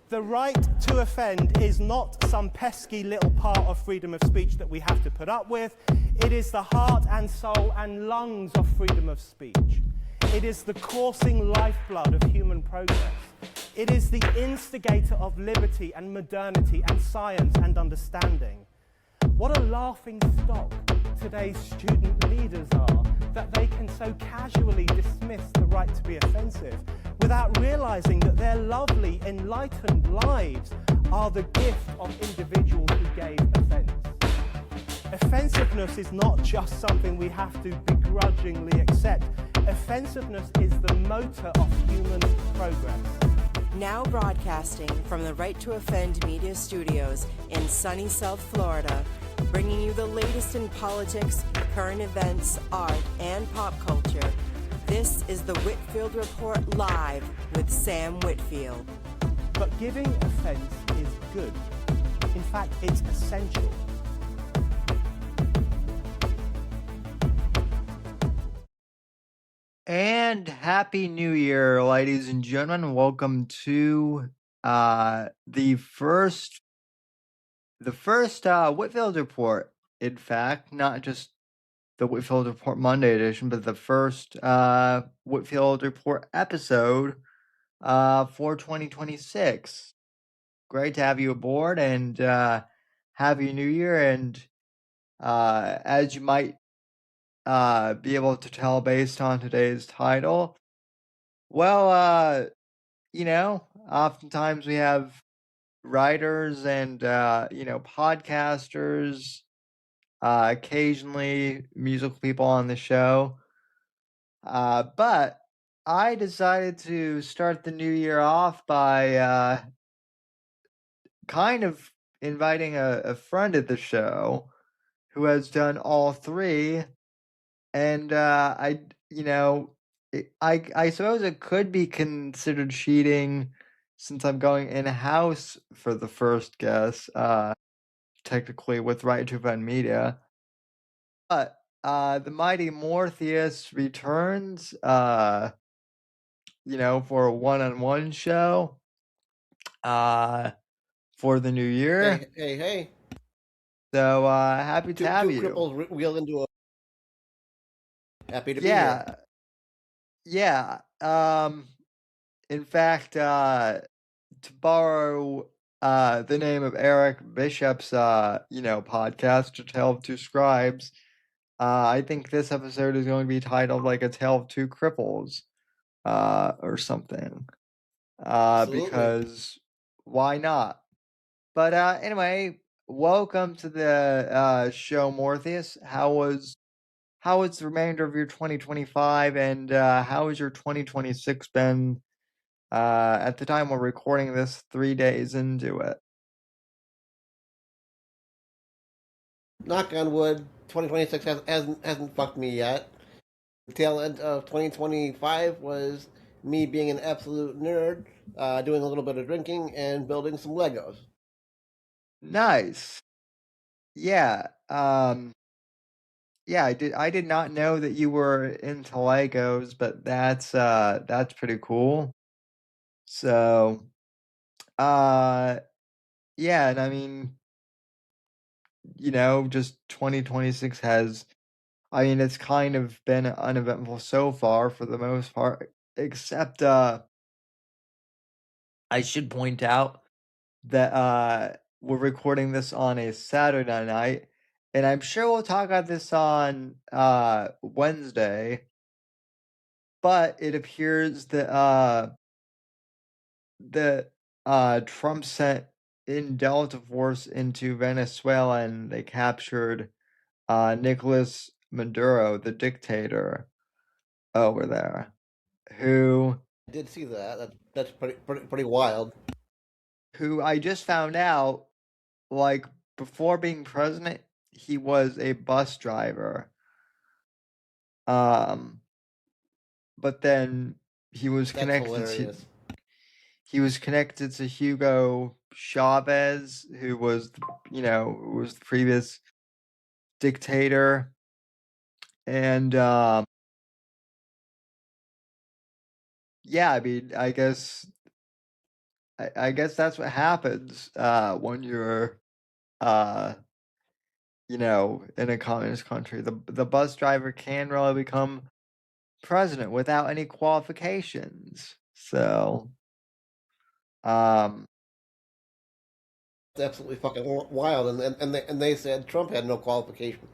The right to offend is not some pesky little part of freedom of speech that we have to put up with. It is the heart and soul and lungs of freedom of speech. It is the coursing lifeblood of human progress. It is the instigator of liberty and modernity and science and understanding. What a laughing stock today's student leaders are, that they can so casually dismiss the right to be offensive without realizing that their lovely, enlightened lives are the gift of individuals who gave offense. Offensiveness is not just something we have to begrudgingly accept. Offensiveness is the motor of human progress. Now broadcasting from the Right to Offend Media Studios in sunny South Florida, bringing you the latest in politics, current events, art, and pop culture. This is the Whitfield Report Live with Sam Whitfield. But giving offense is good. In fact, it's essential. And Happy New Year, ladies and gentlemen. Welcome to the first Whitfield Report. In fact, not just the Whitfield Report Monday edition, but the first Whitfield Report episode for 2026. Great to have you aboard, and Happy New Year. And as you might be able to tell based on today's title, well, oftentimes we have writers and, podcasters, occasionally musical people on the show. But I decided to start the new year off by kind of inviting a friend of the show who has done all three. And I suppose it could be considered cheating since I'm going in-house for the first guest, technically with Right to Offend Media. But the mighty Mortheous returns, for a one-on-one show for the new year. Hey. So happy to have you. Two cripples wheeled into a... Happy to be here. Yeah. In fact, to borrow the name of Eric Bishop's podcast, A Tale of Two Scribes, I think this episode is going to be titled like A Tale of Two Cripples, or something. Because why not? But anyway, welcome to the show, Mortheous. How was the remainder of your 2025, and how has your 2026 been at the time we're recording this, 3 days into it? Knock on wood, 2026 hasn't fucked me yet. The tail end of 2025 was me being an absolute nerd, doing a little bit of drinking, and building some Legos. Nice. Yeah. Yeah, I did not know that you were into Legos, but that's pretty cool. So, yeah, and I mean, just 2026 it's kind of been uneventful so far for the most part, except I should point out that we're recording this on a Saturday night, and I'm sure we'll talk about this on Wednesday, but it appears that Trump sent in Delta Force into Venezuela, and they captured Nicolas Maduro, the dictator over there, who I did see that. That's pretty wild. Who I just found out, like, before being president, he was a bus driver. But then he was connected to Hugo Chavez, who was the previous dictator, and yeah, I mean, I guess I guess that's what happens when you're uh in a communist country. The bus driver can really become president without any qualifications. So, um, It's absolutely fucking wild. And they said Trump had no qualifications.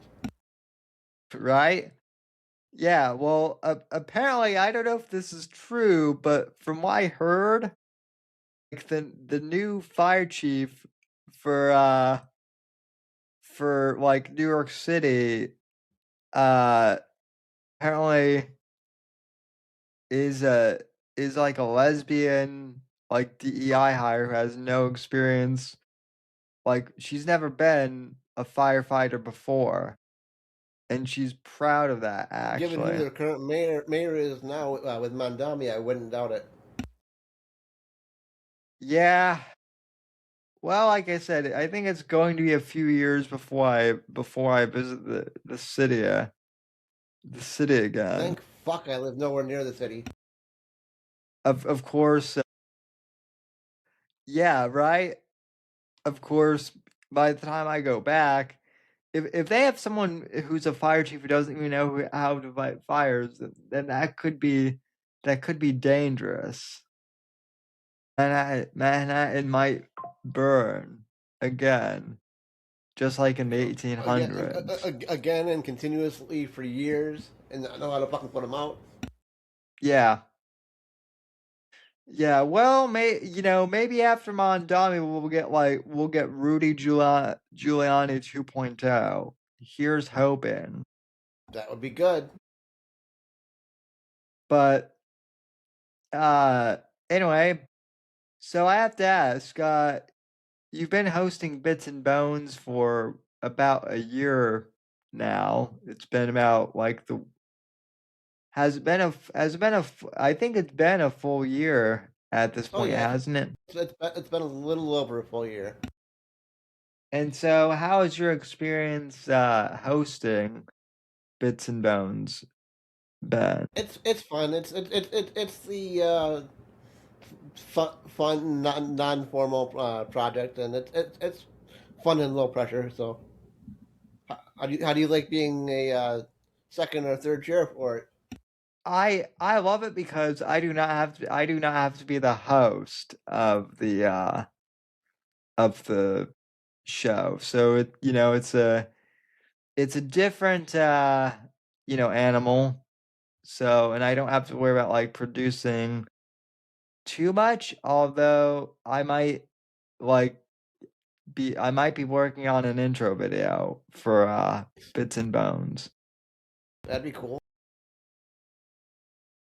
right? Yeah, well, apparently, I don't know if this is true, but from what I heard, like the new fire chief for like New York City, uh, apparently is a is like a lesbian, like DEI hire who has no experience. Like she's never been a firefighter before, and she's proud of that Given who actually. their current mayor is now with Mandami, I wouldn't doubt it. Yeah. Well, like I said, I think it's going to be a few years before I visit the city again. Thank fuck I live nowhere near the city. Of course, yeah, right. Of course, by the time I go back, if they have someone who's a fire chief who doesn't even know how to fight fires, then that could be dangerous. Manhattan might burn again, just like in the Again, 1800s. again, and continuously for years, and not know how to fucking put them out. Yeah. Yeah, well, maybe after Mondami we'll get Rudy Giuliani 2.0. Here's hoping. That would be good. But uh anyway, so I have to ask, you've been hosting Bits and Bones for about a year now. It's been about like the has it been I think it's been a full year at this Oh point, yeah, hasn't it? it's been a little over a full year. And so, how has your experience hosting Bits and Bones been? It's fun. It's the fun non formal project, and it's fun and low pressure. So how do you like being a second or third chair for it? I love it because I do not have to be the host of the show. So it's a different animal. So and I don't have to worry about like producing too much, although like I might be working on an intro video for Bits and Bones. That'd be cool.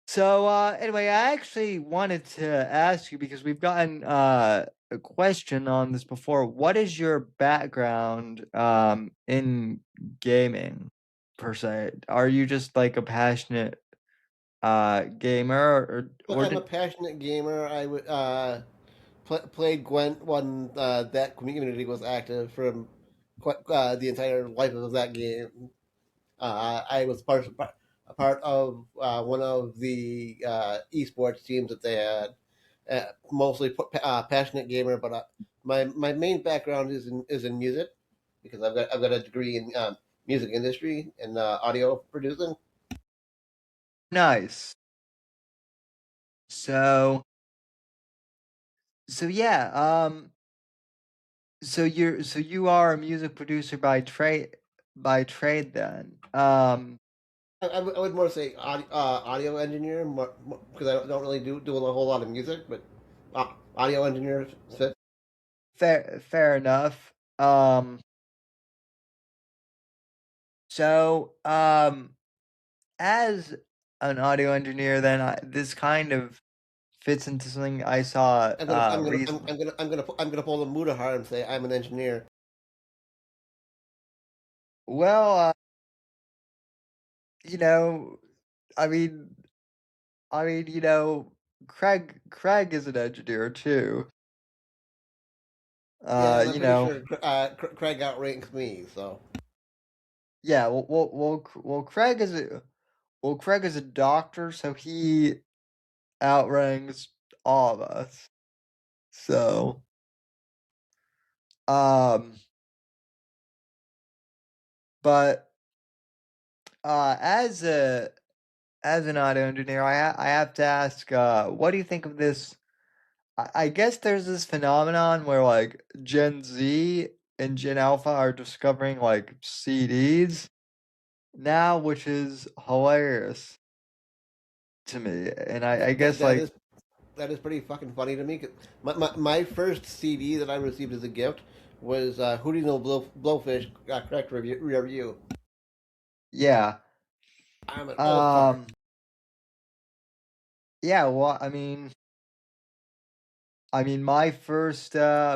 So anyway, I actually wanted to ask you because we've gotten a question on this before. What is your background in gaming per se? Are you just like a passionate gamer or I'm a did passionate gamer. I would played Gwent when that community was active for the entire life of that game. I was a part of one of the esports teams that they had. Mostly passionate gamer, but my main background is in music because I've got a degree in music industry and audio producing. nice. So yeah, so you are a music producer by trade then. I would more say audio engineer because I don't really do a whole lot of music, but audio engineer fit. Fair enough. So as an audio engineer then this kind of fits into something I saw recently. I'm gonna pull the Mudahar and say I'm an engineer. Well, you know, I mean you know, Craig is an engineer too. Yeah, and I'm You pretty know, sure Craig outranks me. So yeah, Craig is a doctor, so he outranks all of us. So, um, but as an audio engineer, I have to ask, what do you think of this? I guess there's this phenomenon where like Gen Z and Gen Alpha are discovering like CDs now, which is hilarious to me. And I That guess that like is that is pretty fucking funny to me. 'Cause my first CD that I received as a gift was Hootie No Blowfish correct review. yeah, I'm an old fucker. um, yeah. Well, I mean,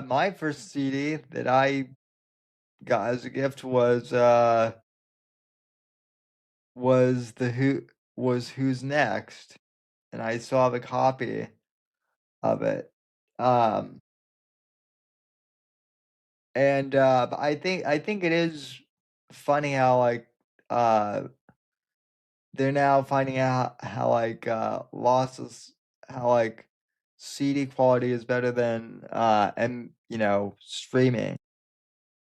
my first CD that I got as a gift was the Who was Who's Next, and I still have a copy of it. Um, and but I think it is funny how like uh they're now finding out how like losses how like CD quality is better than and streaming.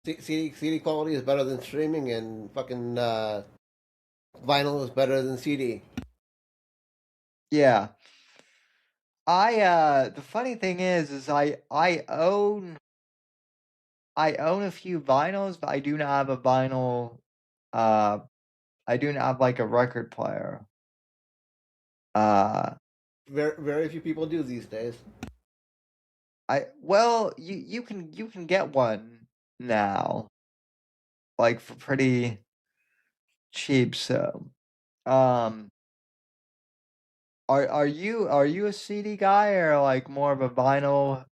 CD quality is better than streaming, and fucking vinyl is better than CD. Yeah. The funny thing is I own a few vinyls, but I do not have a vinyl uh I do not have like a record player. Uh Very few people do these days. you can get one now like for pretty cheap, so um are you a CD guy or like more of a vinyl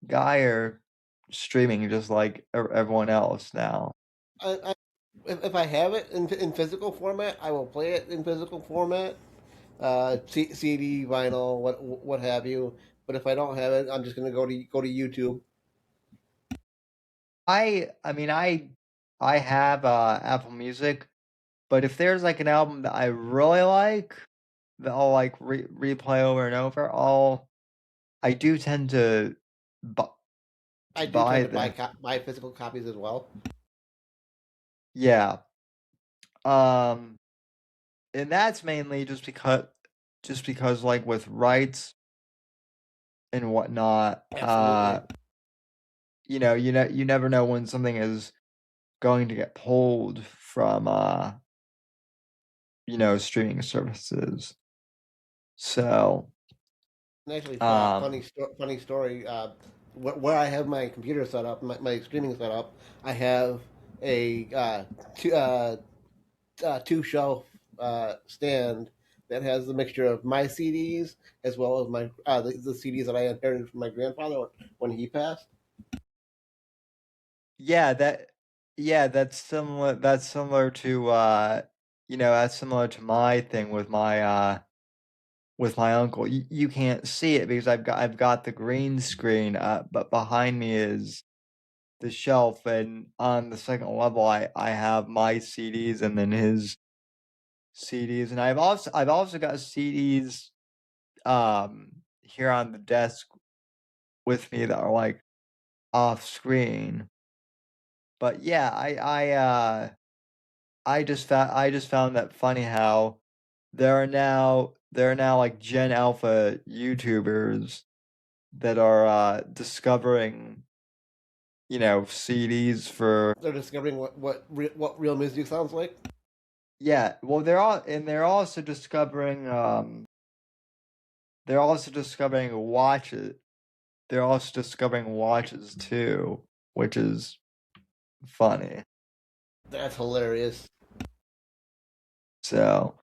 guy or streaming just like everyone else now? I, if I have it in physical format, I will play it in physical format. CD, vinyl, what have you. But if I don't have it, I'm just gonna go to YouTube. I mean I have Apple Music, but if there's like an album that I really like that I'll like replay over and over, I do tend bu- I to do tend buy to buy the buy physical copies as well. yeah. Um and that's mainly just because like with rights and whatnot, Absolutely. you never know when something is going to get pulled from streaming services. So, And actually, um funny story. Where I have my computer set up, my streaming set up, I have a two shelf stand that has the mixture of my CDs as well as my the CDs that I inherited from my grandfather when he passed. yeah, that's similar to that's similar to my thing with my uncle. You can't see it because I've got the green screen up, but behind me is the shelf, and on the second level I have my CDs and then his CDs, and I've also got CDs here on the desk with me that are like off screen. But yeah, I just found that funny how there are now like Gen Alpha YouTubers that are discovering, CDs for They're discovering what real music sounds like. yeah, well they're also discovering watches. They're also discovering watches too, which is funny. That's hilarious. So,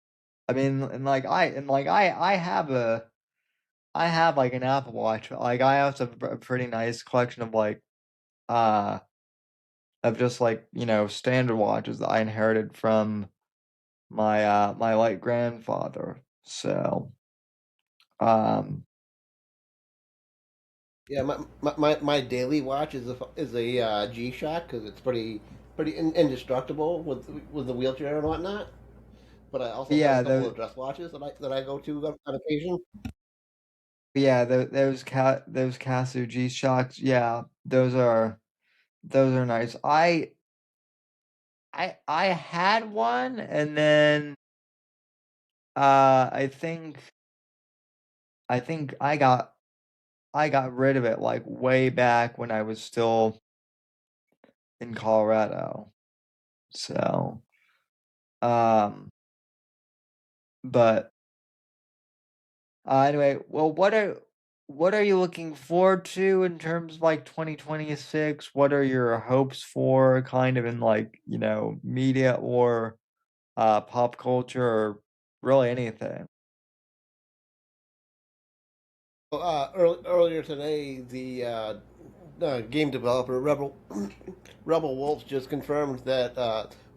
I mean, I have like an Apple Watch. Like I also have a pretty nice collection of like uh of just like, standard watches that I inherited from my late grandfather. So, um Yeah, my daily watch is a G Shock because it's pretty indestructible with the wheelchair and whatnot. But I also have a yeah, couple those of dress watches that I go to on occasion. Yeah, those Kasu G Shocks. Yeah, those are nice. I had one, and then I think I got rid of it like way back when I was still in Colorado. So, um, but anyway, well, what are you looking forward to in terms of like 2026? What are your hopes for kind of in like, media or pop culture or really anything? Earlier today, the game developer Rebel Wolves just confirmed that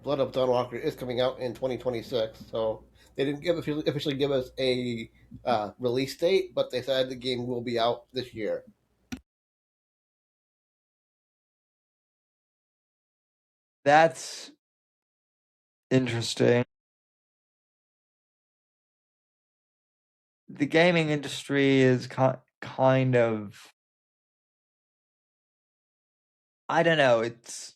Blood of Dawnwalker is coming out in 2026. So they didn't officially give us a release date, but they said the game will be out this year. That's interesting. The gaming industry is kind of, I don't know, it's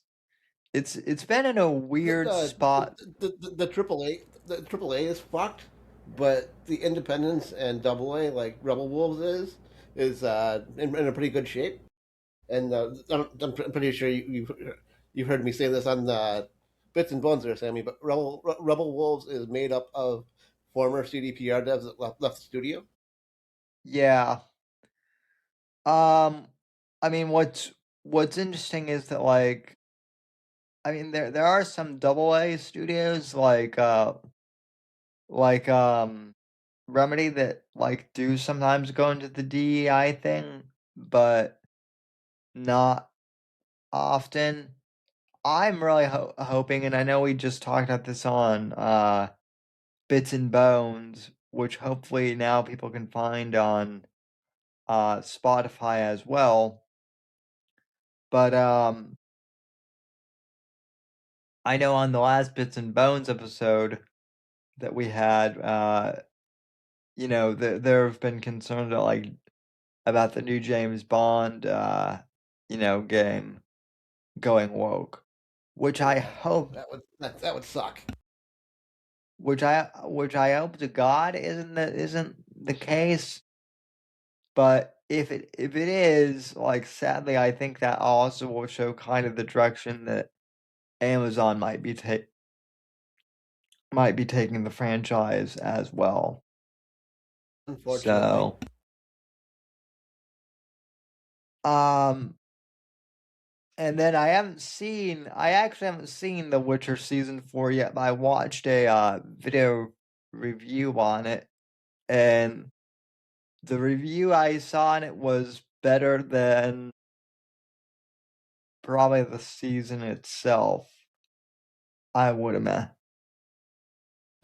been in a weird The spot. the triple A is fucked, but the independents and double A like Rebel Wolves is in a pretty good shape. And I'm pretty sure you heard me say this on Bits and Bones there, Sammy. But Rebel Wolves is made up of former CDPR devs that left the studio. Yeah. Um I mean what's interesting is that like I mean there are some double A studios like Remedy that like do sometimes go into the DEI thing, but not often. I'm really hoping, and I know we just talked about this on Bits and Bones, which hopefully now people can find on Spotify as well. But I know on the last Bits and Bones episode that we had, there have been concerns about the new James Bond, game going woke, which I Yeah, hope, that would suck. which I hope to God isn't the case. But if it is, like, sadly, I think that also will show kind of the direction that Amazon might be taking the franchise as well. Unfortunately, So, um, and then I actually haven't seen The Witcher season 4 yet, but I watched a video review on it, and the review I saw on it was better than probably the season itself. I would imagine.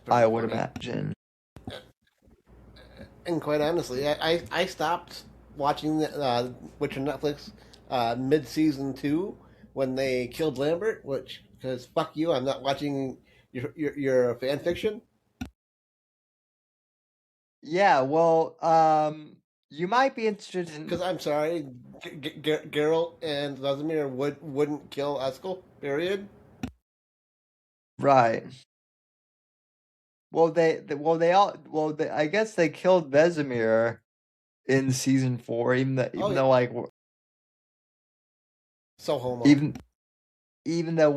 very I would funny. imagine. And quite honestly, I stopped watching the Witcher Netflix mid season 2 when they killed Lambert, which because fuck you, I'm not watching your fan fiction. Yeah, well, you might be interested Because in I'm sorry, Geralt and Vesemir wouldn't kill Eskel. Period. right. Well, I guess they killed Vesemir in season 4, Oh even yeah, though like so homo. even even though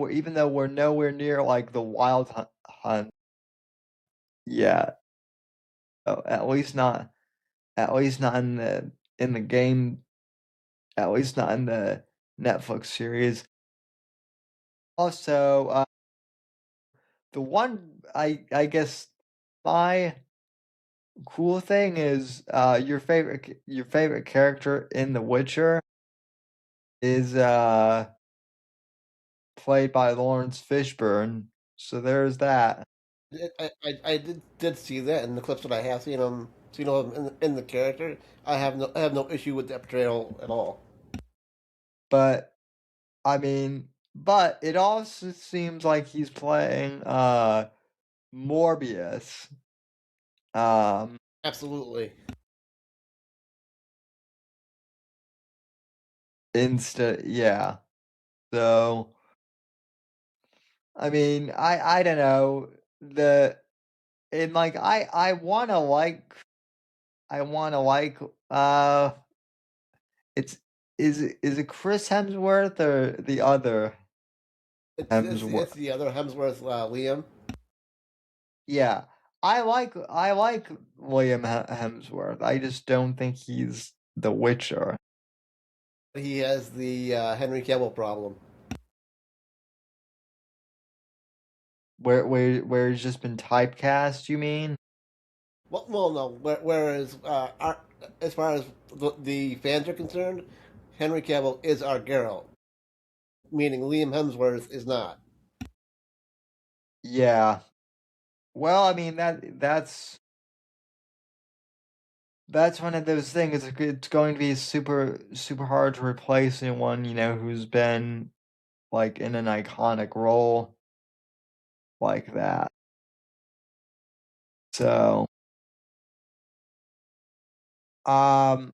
we're nowhere near like the wild hunt yet. At least not in the game, at least not in the Netflix series. Also, the one I guess my cool thing is your favorite character in The Witcher is played by Lawrence Fishburne. So there's that. I did see that in the clips that I have seen him in the character. I have no issue with that portrayal at all. But I mean, but it also seems like he's playing Morbius. Um Absolutely. Yeah. So, I mean, I don't know. The and like I wanna like it's is it Chris Hemsworth or the other It's Hemsworth? the other Hemsworth, Liam. Yeah. I like William Hemsworth. I just don't think he's The Witcher. He has the Henry Cavill problem. Where he's just been typecast, you mean? Well, no. Whereas, as far as the fans are concerned, Henry Cavill is our Geralt, meaning Liam Hemsworth is not. Yeah. Well, I mean that's one of those things. It's going to be super hard to replace anyone, who's been like in an iconic role like that. So, um,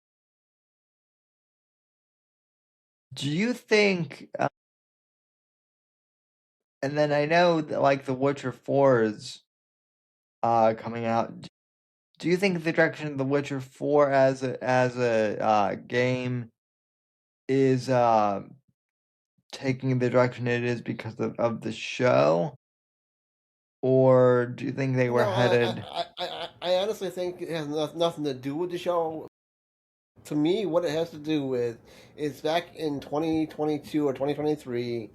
do you think? And then I know that like The Witcher 4 is coming out. Do you think the direction of The Witcher 4 as a game is taking the direction it is because of the show? Or do you think they were No, headed? I honestly think it has nothing to do with the show. To me, what it has to do with is back in 2022 or 2023,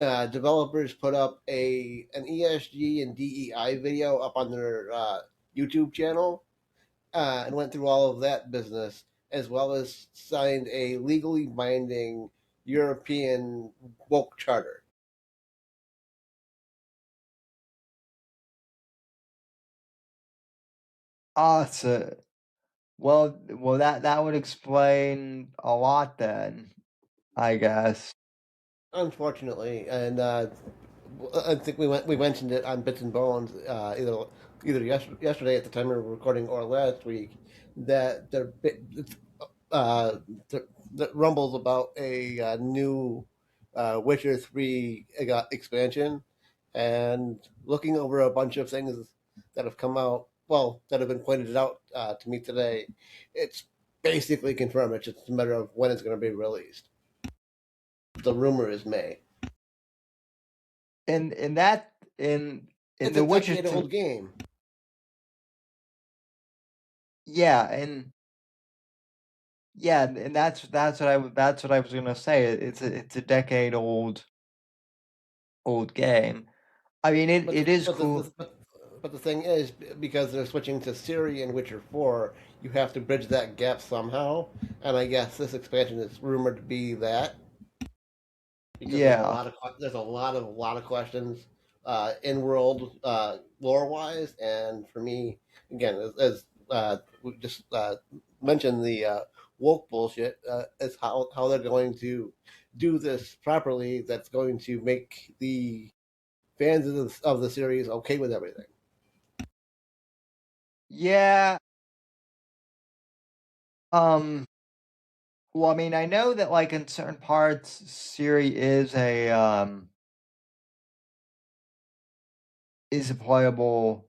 developers put up an ESG and DEI video up on their YouTube channel, and went through all of that business, as well as signed a legally binding European woke charter. It's a well that would explain a lot then, I guess. Unfortunately, and I think we mentioned it on Bits and Bones, either yesterday at the time we were recording or last week, that uh, there rumbles about a new Witcher 3 expansion, and looking over a bunch of things that have come out, well, that have been pointed out to me today, it's basically confirmed. It's just a matter of when it's going to be released. The rumor is May. In that in It's a The Witcher decade 3, old game. yeah, and that's what I was gonna say. It's a decade old game. I mean, But it the is but the, cool. the but the thing is, because they're switching to Siri in Witcher 4, you have to bridge that gap somehow. And I guess this expansion is rumored to be that, because Yeah, there's a lot of questions in world lore wise, and for me, again, as we just mentioned, the woke bullshit is how they're going to do this properly. That's going to make the fans of the series okay with everything. yeah. Um. Well, I mean, I know that like in certain parts, Siri is a playable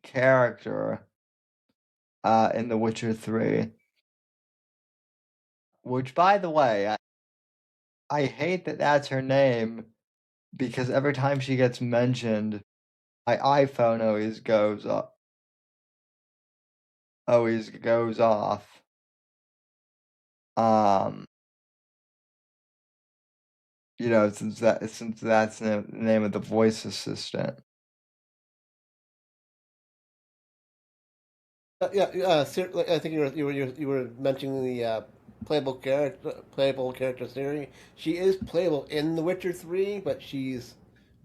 character in The Witcher 3. Which, by the way, I hate that that's her name because every time she gets mentioned, my iPhone always goes off. Um, since that's the name of the voice assistant. Yeah, I think you were mentioning the playable character theory. She is playable in The Witcher 3, but she's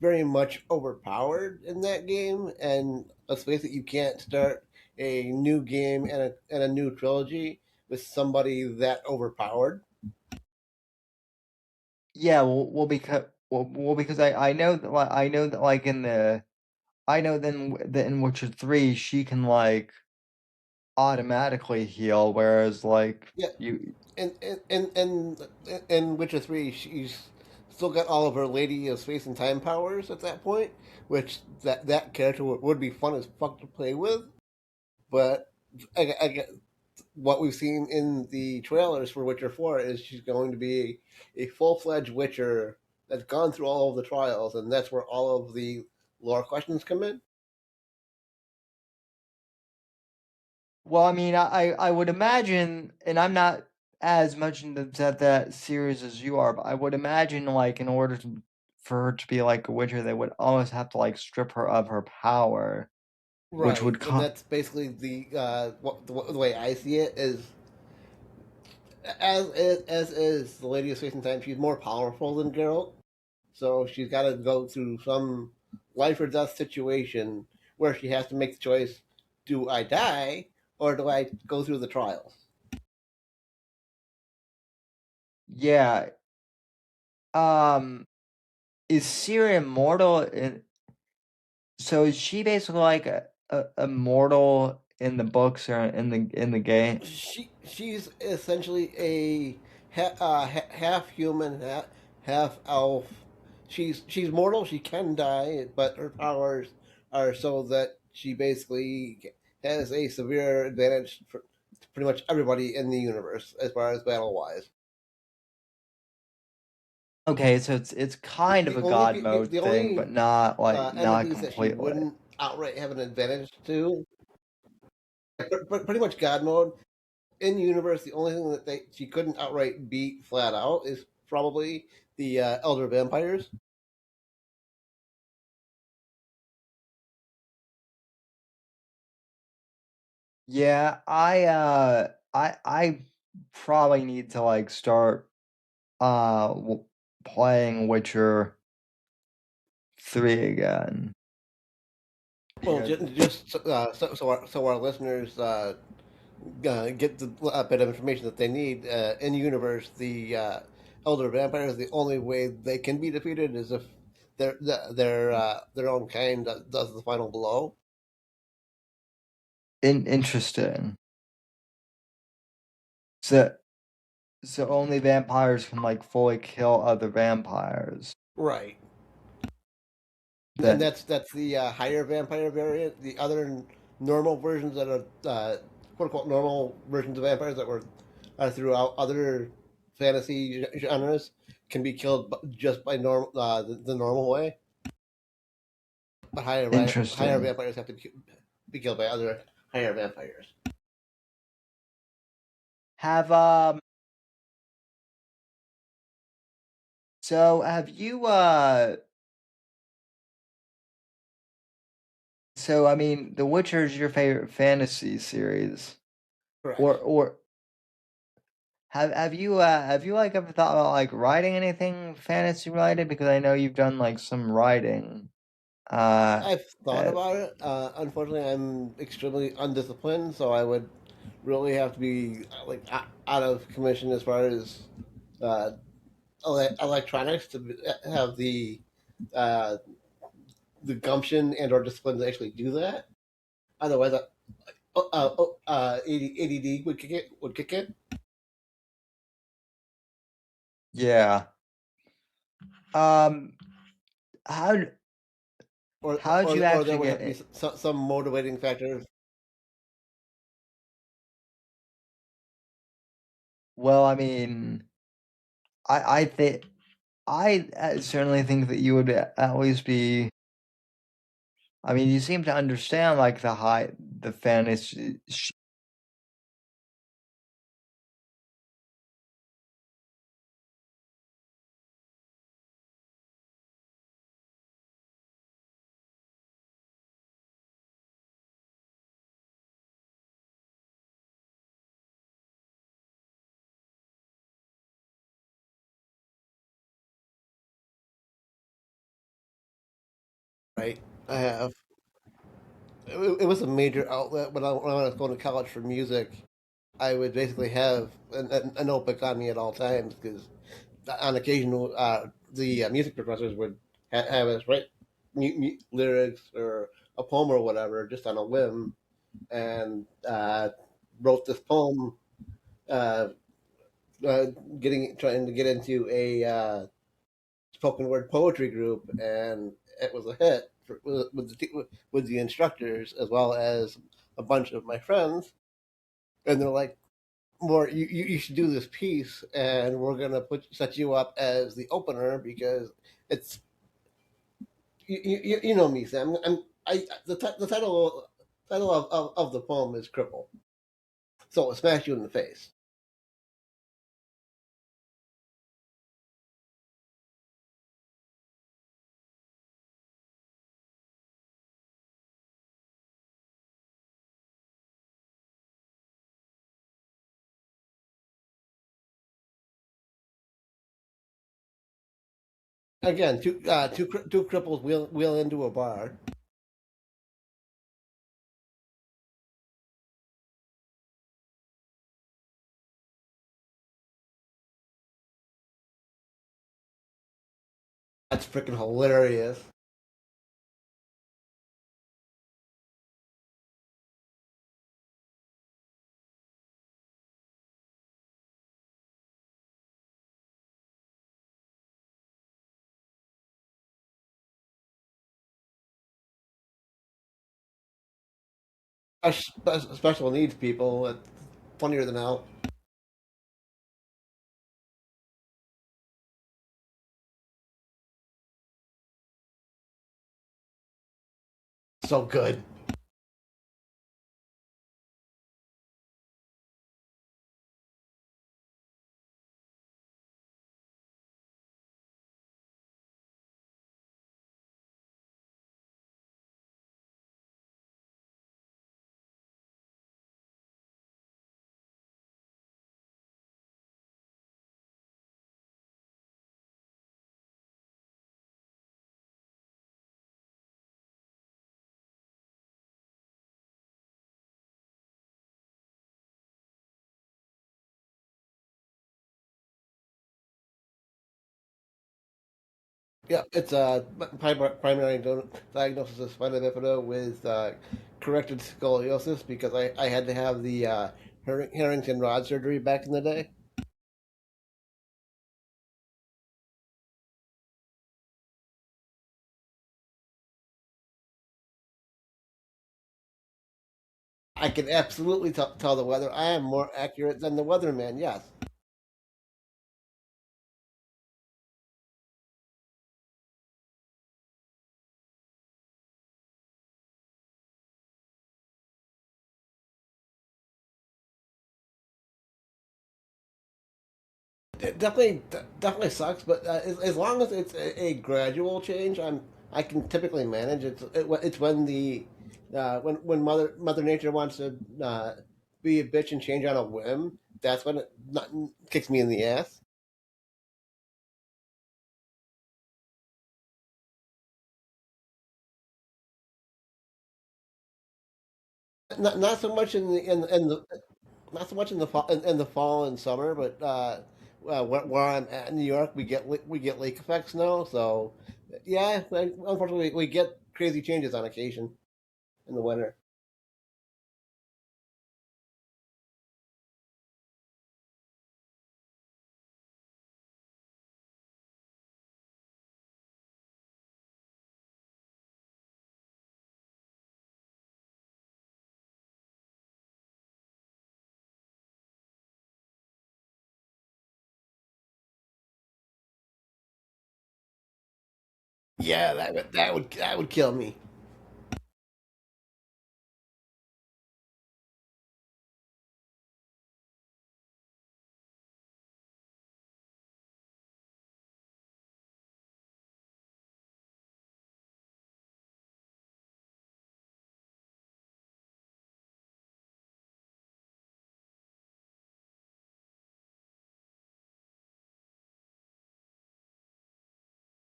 very much overpowered in that game. And let's face it, you can't start a new game and a new trilogy with somebody that overpowered. Yeah, because I know that like I know then that in Witcher 3 she can like automatically heal, whereas like Yeah, you in Witcher 3, she's still got all of her Lady of Space and Time powers at that point, which that character would be fun as fuck to play with. But I get what we've seen in the trailers for Witcher 4 is she's going to be a full fledged Witcher that's gone through all of the trials, and that's where all of the lore questions come in. well, I mean, I would imagine, and I'm not as much into that series as you are, but I would imagine like in order for her to be like a Witcher, they would almost have to like strip her of her power, which Right, would and that's basically the way I see it is as is the Lady of Space and Time. She's more powerful than Geralt, so she's got to go through some life or death situation where she has to make the choice: do I die or do I go through the trials? yeah. Um, is Ciri immortal? So is she basically like a mortal in the books or in the game? She's essentially a half human, half elf. She's mortal. She can die, but her powers are so that she basically has a severe advantage for pretty much everybody in the universe as far as battle wise. Okay, so it's kind of a god mode The thing, but only not like not enemies that she completely. wouldn't outright have an advantage to, but pretty much God mode in universe. The only thing that she couldn't outright beat flat out is probably the elder vampires. Yeah, I probably need to like start playing Witcher 3 again. Well, Because just so our listeners get the bit of information that they need in universe, the elder vampires. The only way they can be defeated is if their own kind does the final blow. interesting. So so only vampires can like fully kill other vampires. Right, and Then that's the higher vampire variant. The other normal versions that are quote unquote normal versions of vampires that were throughout other fantasy genres can be killed just by the normal way. But higher interesting. vampires have to be killed by other higher vampires. Have so have you so I mean The Witcher is your favorite fantasy series. Correct. Or have you like ever thought about like writing anything fantasy related? Because I know you've done like some writing. Uh, I've thought uh about it. Unfortunately, I'm extremely undisciplined, so I would really have to be like out of commission as far as uh, electronics to have uh, the gumption and or discipline to actually do that. Otherwise, ADD would kick in, yeah. Um how d- how'd you or there actually would get have to be it? some motivating factor. Well, I mean, I think I certainly think that you would at least be. I mean, you seem to understand like the fantasy. Right. I have. It was a major outlet when I was going to college for music. I would basically have a notebook on me at all times because on occasion the music professors would have us write lyrics or a poem or whatever just on a whim, and wrote this poem, uh, trying to get into a spoken word poetry group, and it was a hit with the instructors as well as a bunch of my friends. And they're like, "More, you should do this piece, and we're gonna set you up as the opener because it's you know me, Sam. The title of the poem is Cripple, so it'll smash you in the face." Again, two cripples wheel into a bar. That's freaking hilarious. Special needs people, it's funnier than hell. So good. Yeah, it's primary diagnosis of spina bifida with corrected scoliosis because I had to have the Harrington rod surgery back in the day. I can absolutely tell the weather. I am more accurate than the weatherman. Yes, it definitely sucks. But as long as it's a gradual change, I can typically manage. It's when the when Mother Nature wants to be a bitch and change on a whim. That's when it not, kicks me in the ass. Not so much in the not so much in the fall and summer, but where I'm at in New York, we get lake effects now. So yeah, unfortunately, we get crazy changes on occasion in the winter. Yeah, that would kill me.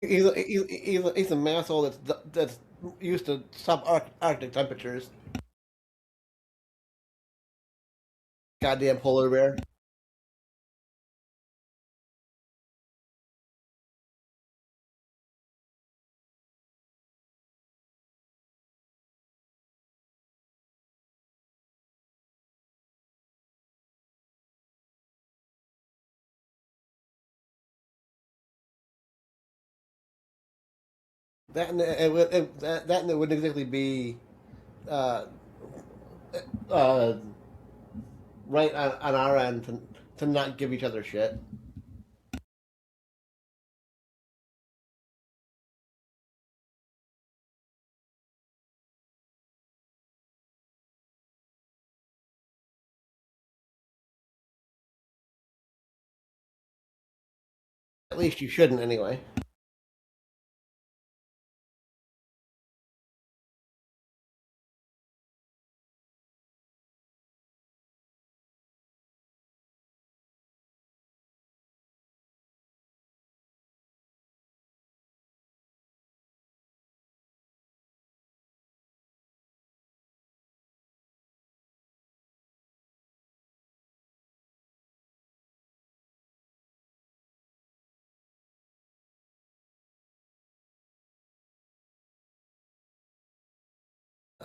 He's a masshole that's used to subarctic temperatures. Goddamn polar bear. That and that and it wouldn't exactly be uh, uh, right on our end to not give each other shit. At least you shouldn't, anyway.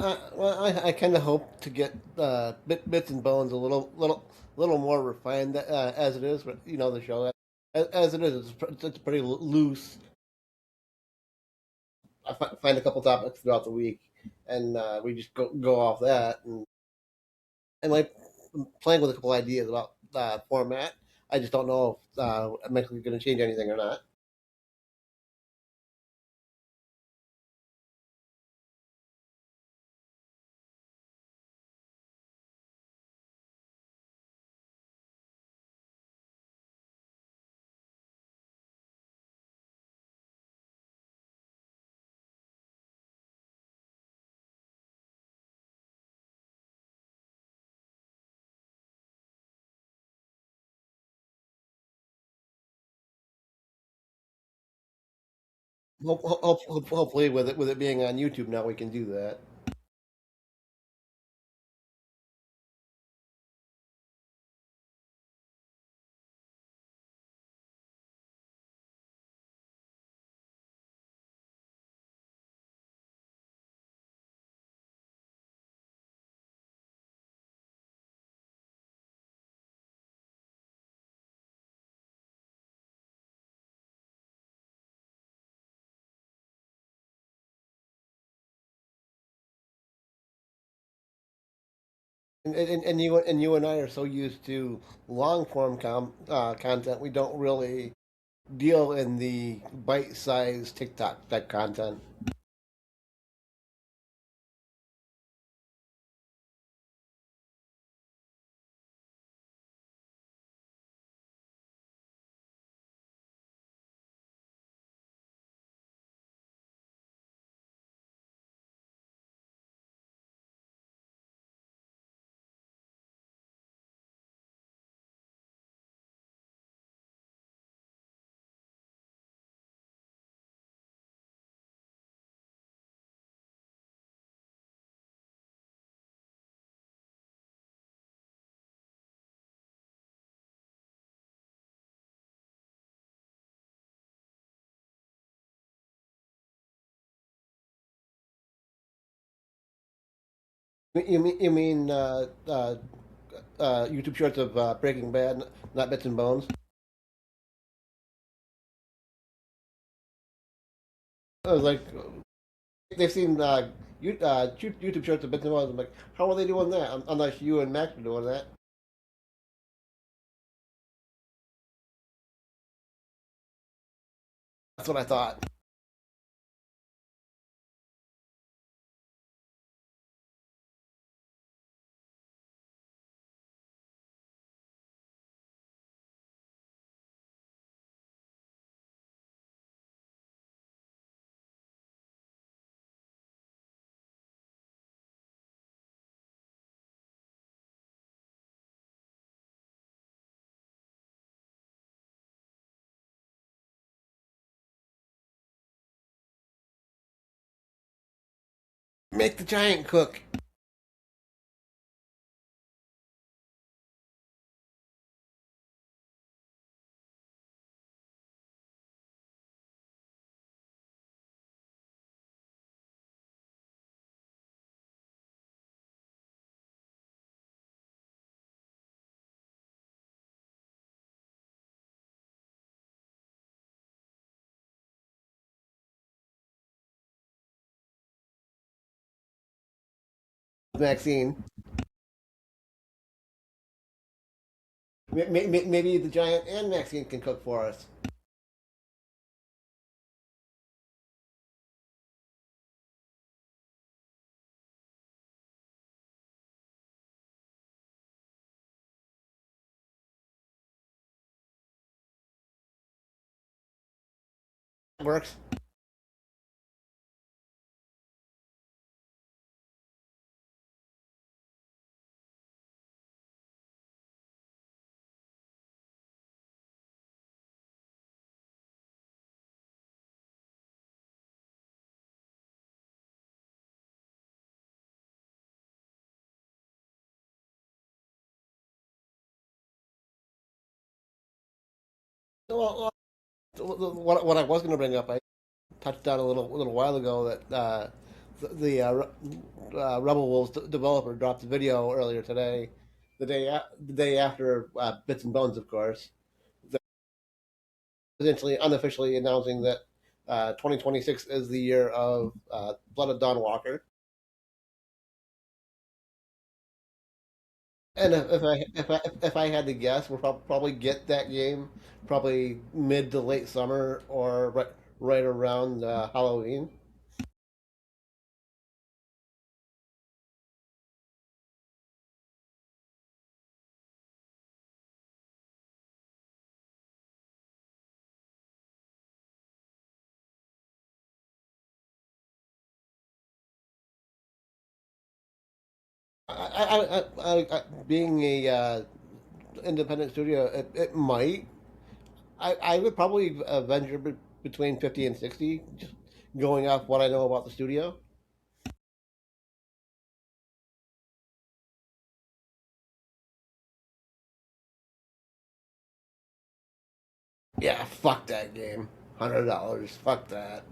Well, I kind of hope to get bits and bones a little more refined as it is. But the show as it is, it's pretty loose. Find a couple topics throughout the week, and we just go off that. And like playing with a couple ideas about format. I just don't know if I'm actually going to change anything or not. Hopefully, with it being on YouTube now, we can do that. And you and I are so used to long form content, we don't really deal in the bite sized TikTok type content. You mean YouTube shorts of Breaking Bad, not bits and bones? I was like, they've seen YouTube shorts of bits and bones. I'm like, how are they doing that? Unless you and Max are doing that. That's what I thought. Make the giant cook. Maxine. Maybe the Giant and Maxine can cook for us. Works. Well, what I was going to bring up, I touched on a little while ago that Rebel Wolves developer dropped a video earlier today, the day after Bits and Bones, of course, essentially unofficially announcing that 2026 is the year of Blood of Dawn Walker. And if I had to guess, we'll probably get that game probably mid to late summer or right around Halloween. Being a independent studio, it might. I would probably venture between 50 and 60, just going off what I know about the studio. Yeah, fuck that game. $100. Fuck that.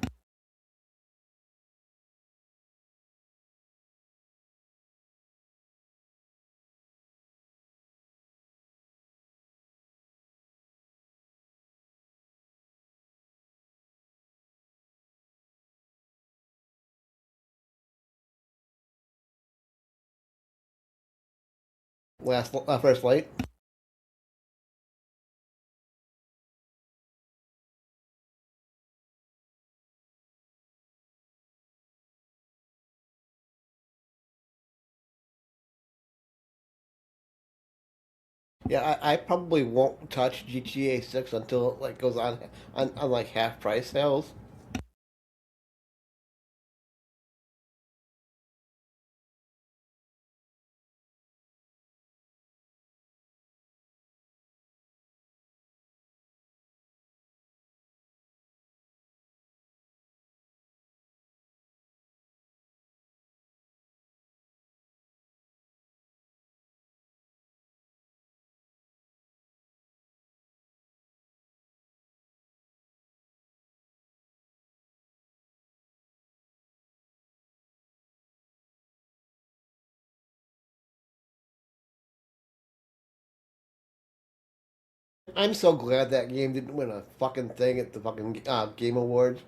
First light. Yeah, I probably won't touch GTA 6 until it like goes on like half price sales. I'm so glad that game didn't win a fucking thing at the fucking Game Awards.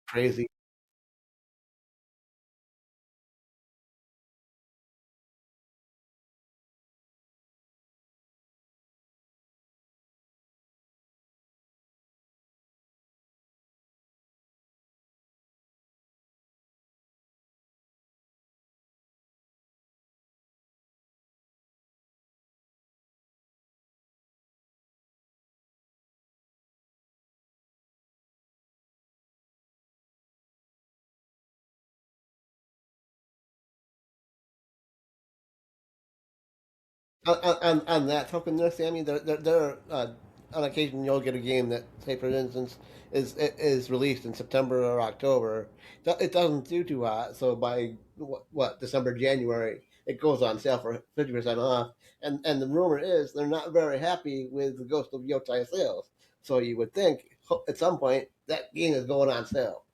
Crazy. On that token, there, Sammy, there on occasion you'll get a game that, say, for instance, is released in September or October. It doesn't do too hot, so by December, January, it goes on sale for 50% off. And the rumor is they're not very happy with the Ghost of Yotai sales. So you would think at some point that game is going on sale.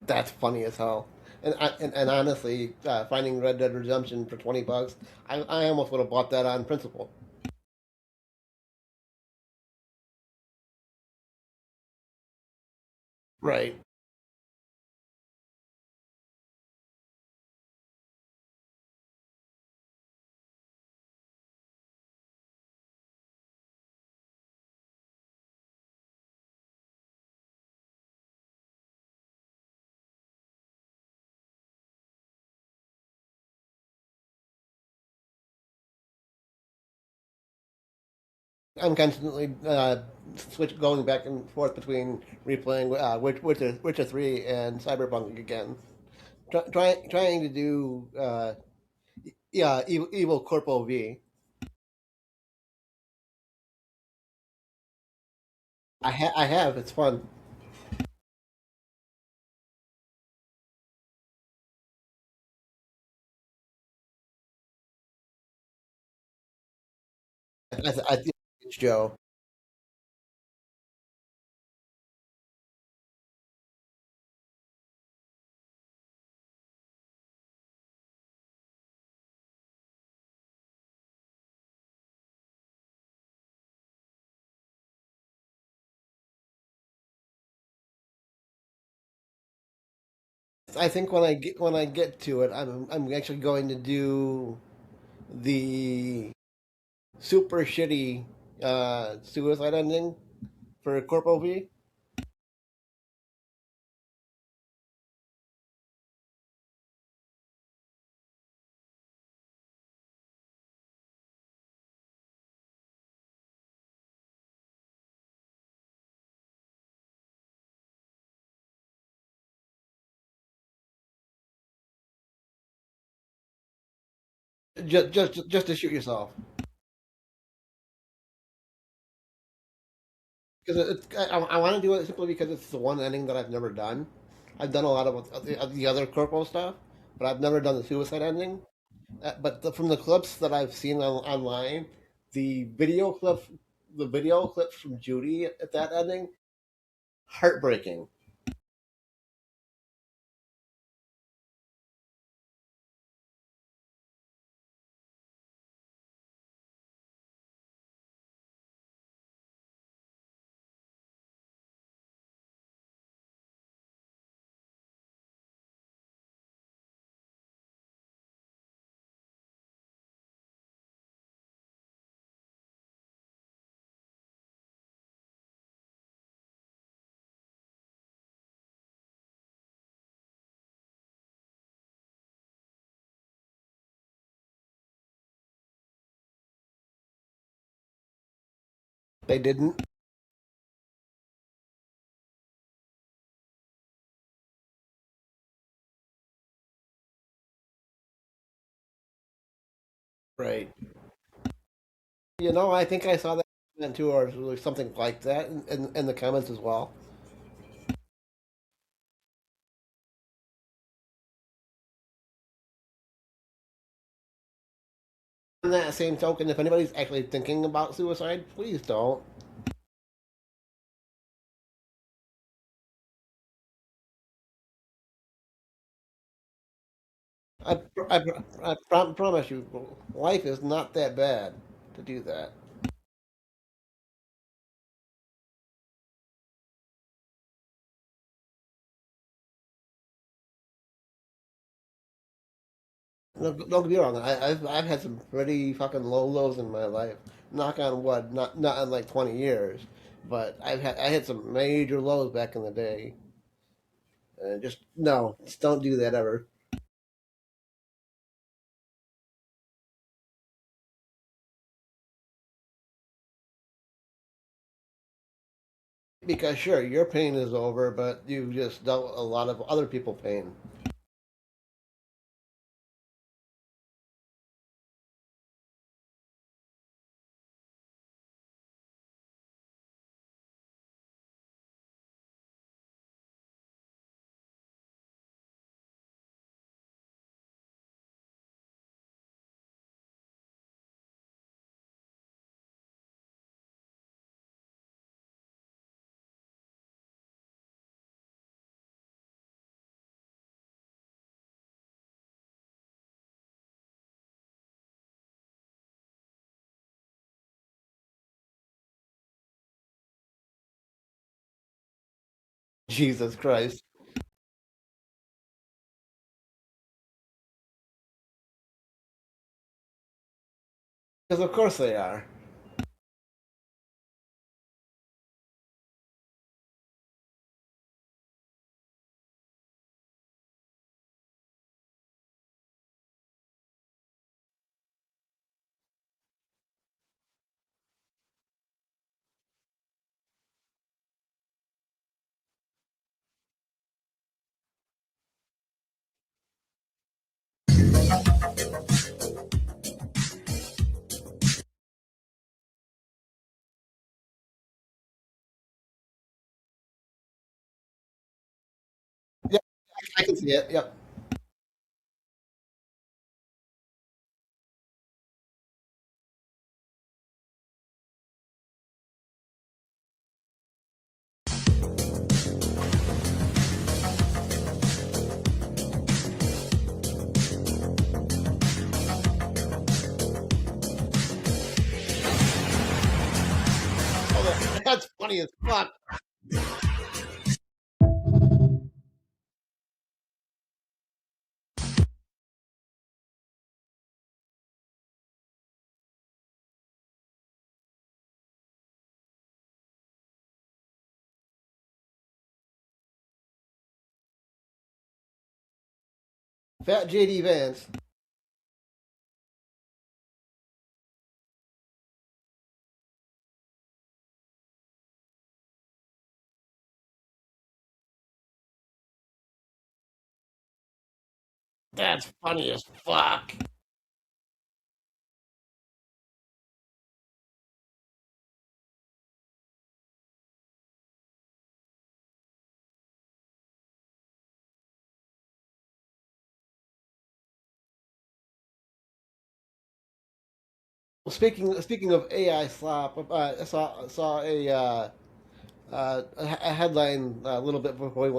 That's funny as hell. And honestly, finding Red Dead Redemption for $20, I almost would have bought that on principle. Right. I'm constantly going back and forth between replaying Witcher 3 and Cyberpunk again. Trying to do yeah, Evil Corpo V. I have. It's fun. I think it's Joe. I think when I get to it, I'm actually going to do the super shitty suicide ending for Corpo V. Just to shoot yourself. Because I want to do it simply because it's the one ending that I've never done. I've done a lot of the other Corpo stuff, but I've never done the suicide ending. But from the clips that I've seen online, the video clip, the video clips from Judy at that ending, heartbreaking. They didn't. Right. I think I saw that comment too, or something like that in the comments as well. On that same token, if anybody's actually thinking about suicide, please don't. I, I, I promise you, life is not that bad to do that. No, don't get me wrong. I've had some pretty fucking low lows in my life. Knock on wood, not in like 20 years, but I had some major lows back in the day. And just no, just don't do that ever. Because sure, your pain is over, but you've just dealt a lot of other people pain. Jesus Christ. Because of course they are. Yep, I can see it. Yep. Oh, that's funny as fuck. Fat JD Vance. That's funny as fuck. Speaking of AI slop, I saw a headline a little bit before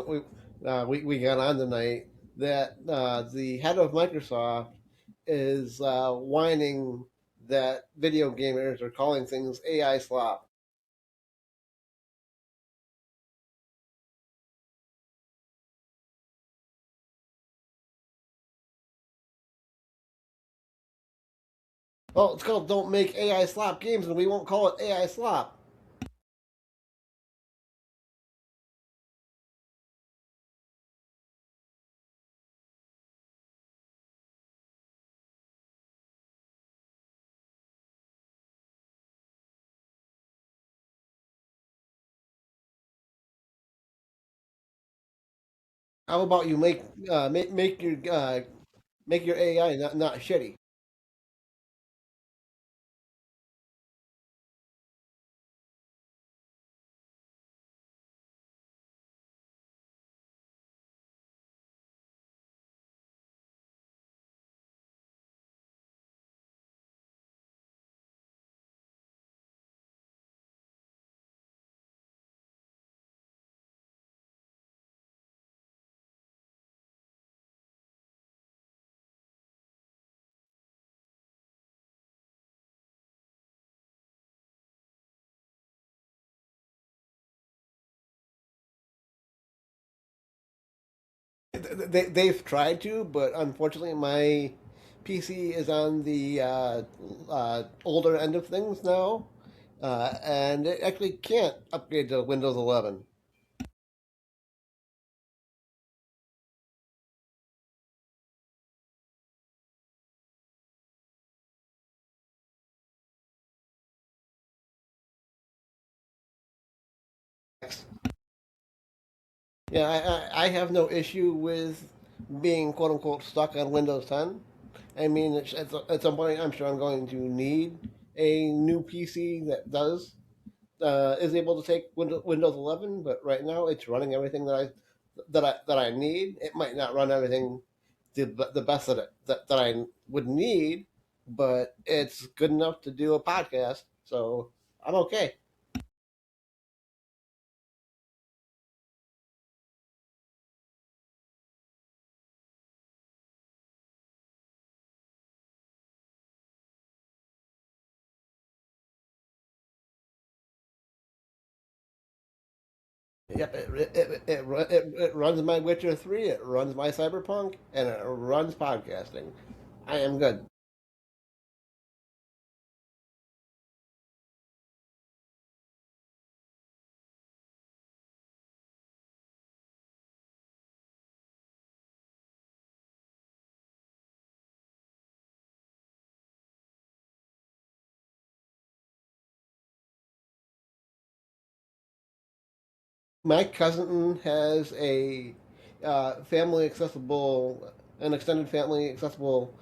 we got on tonight that the head of Microsoft is whining that video gamers are calling things AI slop. Well, it's called "Don't Make AI Slop Games," and we won't call it AI slop. How about you make your AI not shitty? They've tried to, but unfortunately, my PC is on the older end of things now, and it actually can't upgrade to Windows 11. Yeah, I have no issue with being quote unquote stuck on Windows 10. I mean, at some point, I'm sure I'm going to need a new PC that does is able to take Windows 11. But right now, it's running everything that I need. It might not run everything the best that I would need, but it's good enough to do a podcast. So I'm okay. Yep, it runs my Witcher 3, it runs my Cyberpunk, and it runs podcasting. I am good. My cousin has a family accessible, an extended family accessible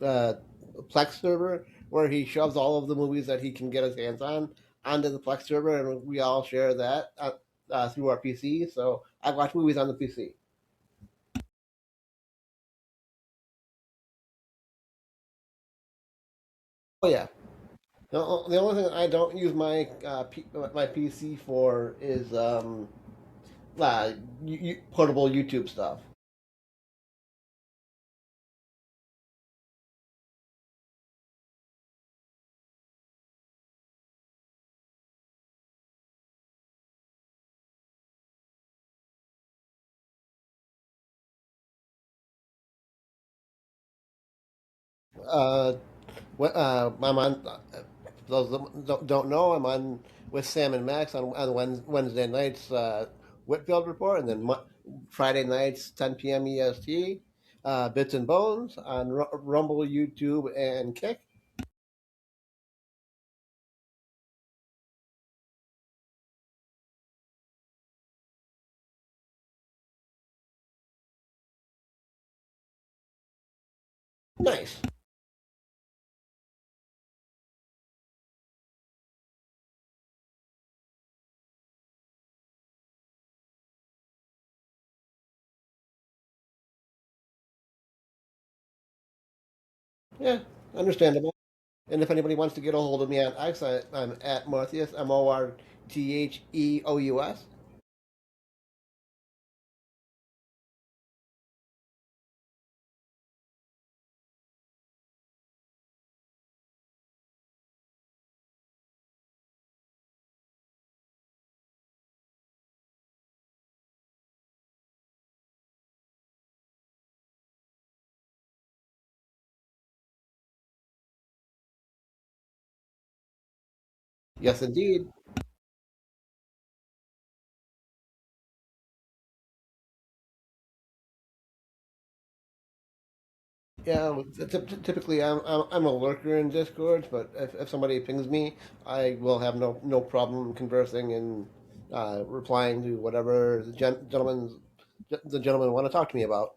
uh, Plex server where he shoves all of the movies that he can get his hands on onto the Plex server, and we all share that through our PC. So I watch movies on the PC. Oh yeah. The only thing I don't use my PC for is uh, portable YouTube stuff. Uh, I'm on. Those that don't know, I'm on with Sam and Max on Wednesday nights. Whitfield Report, and then Friday nights 10 p.m. EST. Bits and Bones on Rumble, YouTube, and Kick. Nice. Yeah, understandable. And if anybody wants to get a hold of me on X, I'm at Mortheous, Mortheous. Yes, indeed. Yeah, typically I'm a lurker in Discord, but if somebody pings me, I will have no problem conversing and replying to whatever the gentlemen want to talk to me about.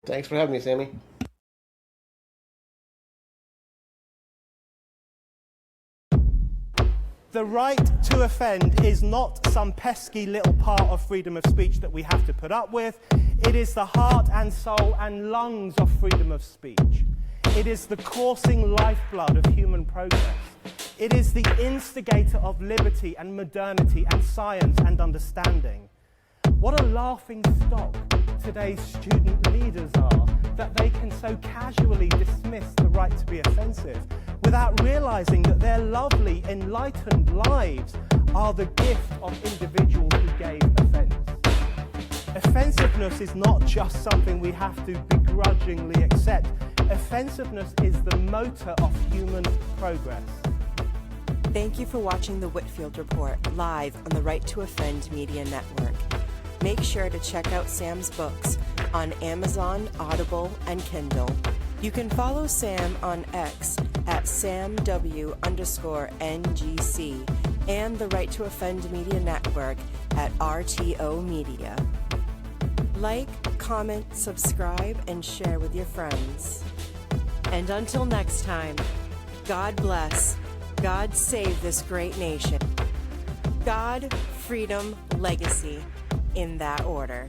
Thanks for having me, Sammy. The right to offend is not some pesky little part of freedom of speech that we have to put up with. It is the heart and soul and lungs of freedom of speech. It is the coursing lifeblood of human progress. It is the instigator of liberty and modernity and science and understanding. What a laughing stock today's student leaders are, that they can so casually dismiss the right to be offensive without realizing that their lovely, enlightened lives are the gift of individuals who gave offense. Offensiveness is not just something we have to begrudgingly accept. Offensiveness is the motor of human progress. Thank you for watching the Whitfield Report live on the Right to Offend Media Network. Make sure to check out Sam's books on Amazon, Audible, and Kindle. You can follow Sam on X at SamW_NGC and the Right to Offend Media Network at RTO Media. Like, comment, subscribe, and share with your friends. And until next time, God bless, God save this great nation. God, freedom, legacy, in that order.